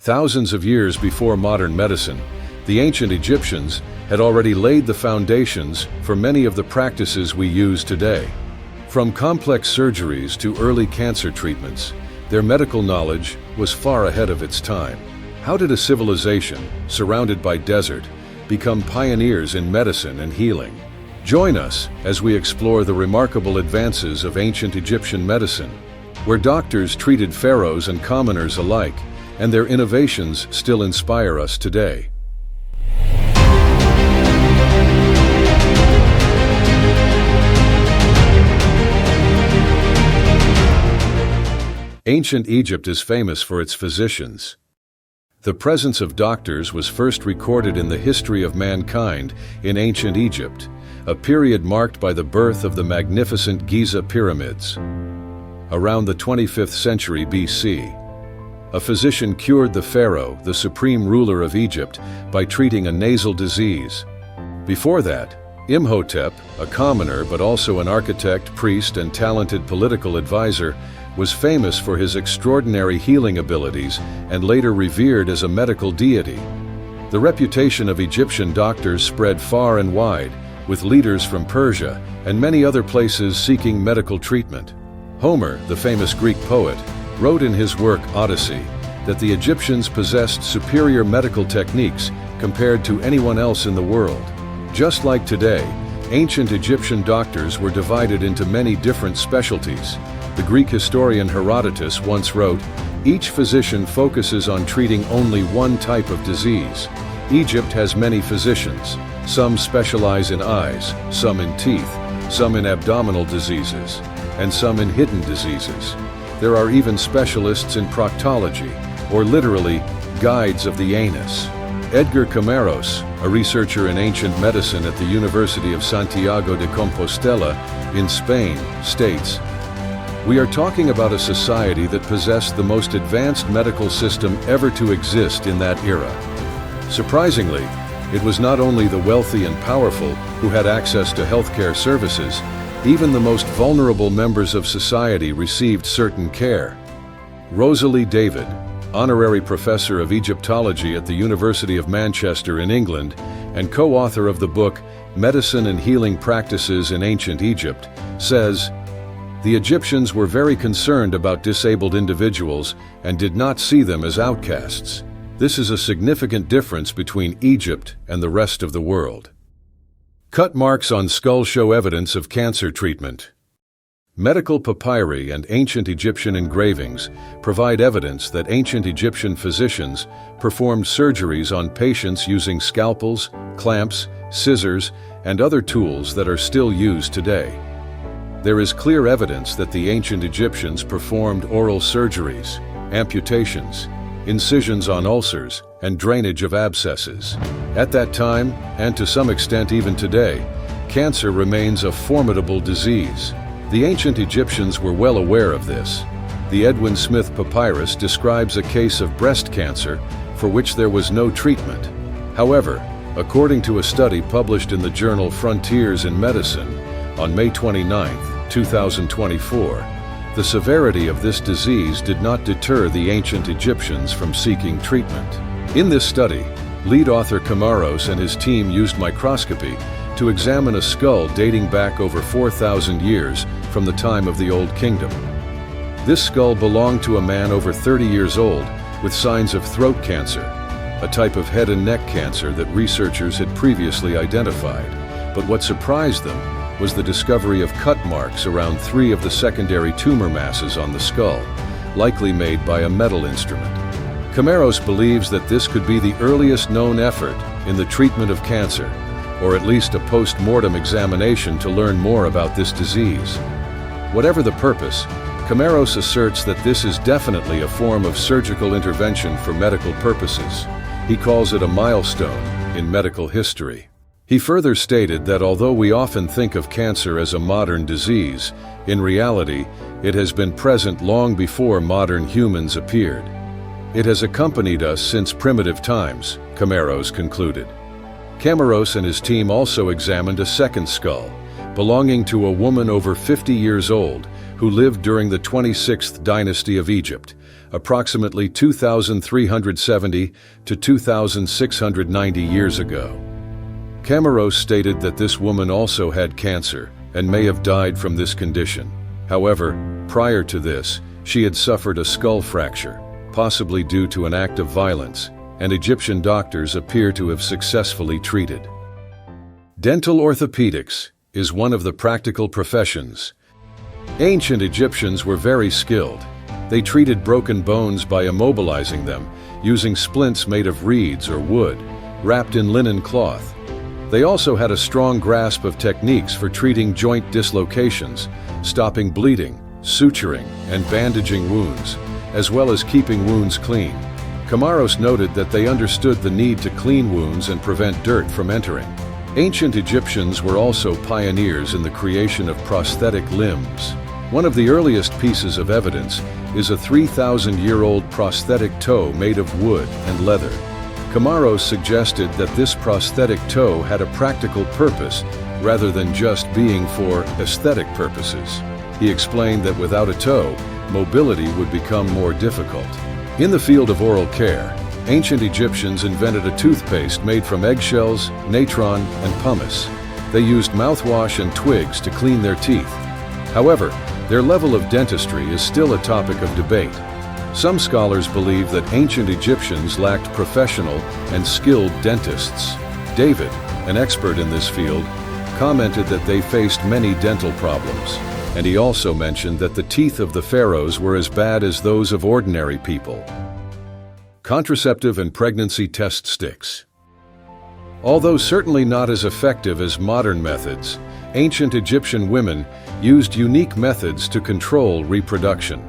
Thousands of years before modern medicine, the ancient Egyptians had already laid the foundations for many of the practices we use today. From complex surgeries to early cancer treatments, their medical knowledge was far ahead of its time. How did a civilization, surrounded by desert, become pioneers in medicine and healing? Join us as we explore the remarkable advances of ancient Egyptian medicine, where doctors treated pharaohs and commoners alike, and their innovations still inspire us today. Ancient Egypt is famous for its physicians. The presence of doctors was first recorded in the history of mankind in ancient Egypt, a period marked by the birth of the magnificent Giza pyramids. Around the 25th century BC, a physician cured the pharaoh, the supreme ruler of Egypt, by treating a nasal disease. Before that, Imhotep, a commoner but also an architect, priest, and talented political advisor, was famous for his extraordinary healing abilities and later revered as a medical deity. The reputation of Egyptian doctors spread far and wide, with leaders from Persia and many other places seeking medical treatment. Homer, the famous Greek poet, wrote in his work Odyssey that the Egyptians possessed superior medical techniques compared to anyone else in the world. Just like today, ancient Egyptian doctors were divided into many different specialties. The Greek historian Herodotus once wrote, "Each physician focuses on treating only one type of disease. Egypt has many physicians. Some specialize in eyes, some in teeth, some in abdominal diseases, and some in hidden diseases. There are even specialists in proctology, or literally, guides of the anus." Edgar Camaros, a researcher in ancient medicine at the University of Santiago de Compostela in Spain, states, "We are talking about a society that possessed the most advanced medical system ever to exist in that era. Surprisingly, it was not only the wealthy and powerful who had access to healthcare services, even the most vulnerable members of society received certain care." Rosalie David, honorary professor of Egyptology at the University of Manchester in England and co-author of the book Medicine and Healing Practices in Ancient Egypt, says, "The Egyptians were very concerned about disabled individuals and did not see them as outcasts. This is a significant difference between Egypt and the rest of the world." Cut marks on skull show evidence of cancer treatment. Medical papyri and ancient Egyptian engravings provide evidence that ancient Egyptian physicians performed surgeries on patients using scalpels, clamps, scissors, and other tools that are still used today. There is clear evidence that the ancient Egyptians performed oral surgeries, amputations, incisions on ulcers, and drainage of abscesses. At that time, and to some extent even today, cancer remains a formidable disease. The ancient Egyptians were well aware of this. The Edwin Smith Papyrus describes a case of breast cancer for which there was no treatment. However, according to a study published in the journal Frontiers in Medicine on May 29, 2024, the severity of this disease did not deter the ancient Egyptians from seeking treatment. In this study, lead author Camaros and his team used microscopy to examine a skull dating back over 4,000 years from the time of the Old Kingdom. This skull belonged to a man over 30 years old with signs of throat cancer, a type of head and neck cancer that researchers had previously identified. But what surprised them was the discovery of cut marks around 3 of the secondary tumor masses on the skull, likely made by a metal instrument. Camaros believes that this could be the earliest known effort in the treatment of cancer, or at least a post-mortem examination to learn more about this disease. Whatever the purpose, Camaros asserts that this is definitely a form of surgical intervention for medical purposes. He calls it a milestone in medical history. He further stated that although we often think of cancer as a modern disease, in reality, it has been present long before modern humans appeared. It has accompanied us since primitive times, Camaros concluded. Camaros and his team also examined a second skull, belonging to a woman over 50 years old who lived during the 26th dynasty of Egypt, approximately 2,370 to 2,690 years ago. Camaros stated that this woman also had cancer and may have died from this condition. However, prior to this, she had suffered a skull fracture, possibly due to an act of violence, and Egyptian doctors appear to have successfully treated. Dental orthopedics is one of the practical professions. Ancient Egyptians were very skilled. They treated broken bones by immobilizing them, using splints made of reeds or wood, wrapped in linen cloth. They also had a strong grasp of techniques for treating joint dislocations, stopping bleeding, suturing, and bandaging wounds, as well as keeping wounds clean. Camaros noted that they understood the need to clean wounds and prevent dirt from entering. Ancient Egyptians were also pioneers in the creation of prosthetic limbs. One of the earliest pieces of evidence is a 3,000-year-old prosthetic toe made of wood and leather. Camaros suggested that this prosthetic toe had a practical purpose rather than just being for aesthetic purposes. He explained that without a toe, mobility would become more difficult. In the field of oral care, ancient Egyptians invented a toothpaste made from eggshells, natron, and pumice. They used mouthwash and twigs to clean their teeth. However, their level of dentistry is still a topic of debate. Some scholars believe that ancient Egyptians lacked professional and skilled dentists. David, an expert in this field, commented that they faced many dental problems, and he also mentioned that the teeth of the pharaohs were as bad as those of ordinary people. Contraceptive and pregnancy test sticks. Although certainly not as effective as modern methods, ancient Egyptian women used unique methods to control reproduction.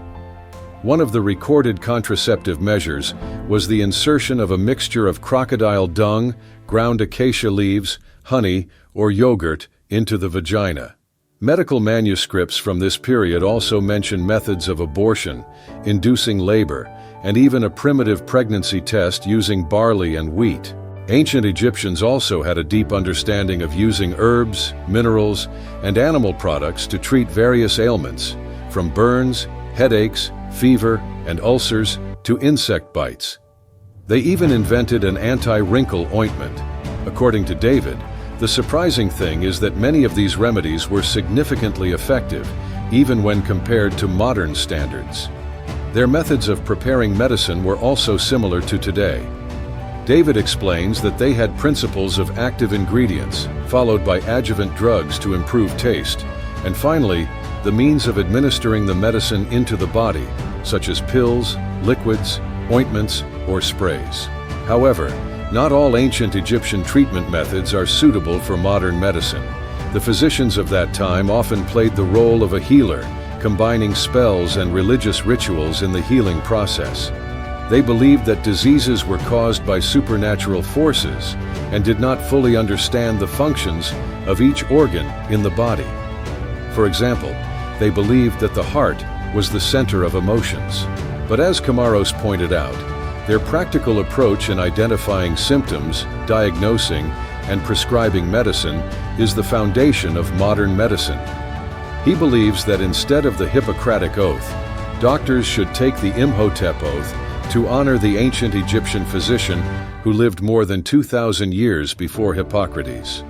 One of the recorded contraceptive measures was the insertion of a mixture of crocodile dung, ground acacia leaves, honey, or yogurt into the vagina. Medical manuscripts from this period also mention methods of abortion, inducing labor, and even a primitive pregnancy test using barley and wheat. Ancient Egyptians also had a deep understanding of using herbs, minerals, and animal products to treat various ailments, from burns, headaches, fever, and ulcers to insect bites. They even invented an anti-wrinkle ointment. According to David, the surprising thing is that many of these remedies were significantly effective, even when compared to modern standards. Their methods of preparing medicine were also similar to today. David explains that they had principles of active ingredients, followed by adjuvant drugs to improve taste, and finally, the means of administering the medicine into the body, such as pills, liquids, ointments, or sprays. However, not all ancient Egyptian treatment methods are suitable for modern medicine. The physicians of that time often played the role of a healer, combining spells and religious rituals in the healing process. They believed that diseases were caused by supernatural forces and did not fully understand the functions of each organ in the body. For example, they believed that the heart was the center of emotions. But as Camaros pointed out, their practical approach in identifying symptoms, diagnosing, and prescribing medicine is the foundation of modern medicine. He believes that instead of the Hippocratic Oath, doctors should take the Imhotep Oath to honor the ancient Egyptian physician who lived more than 2,000 years before Hippocrates.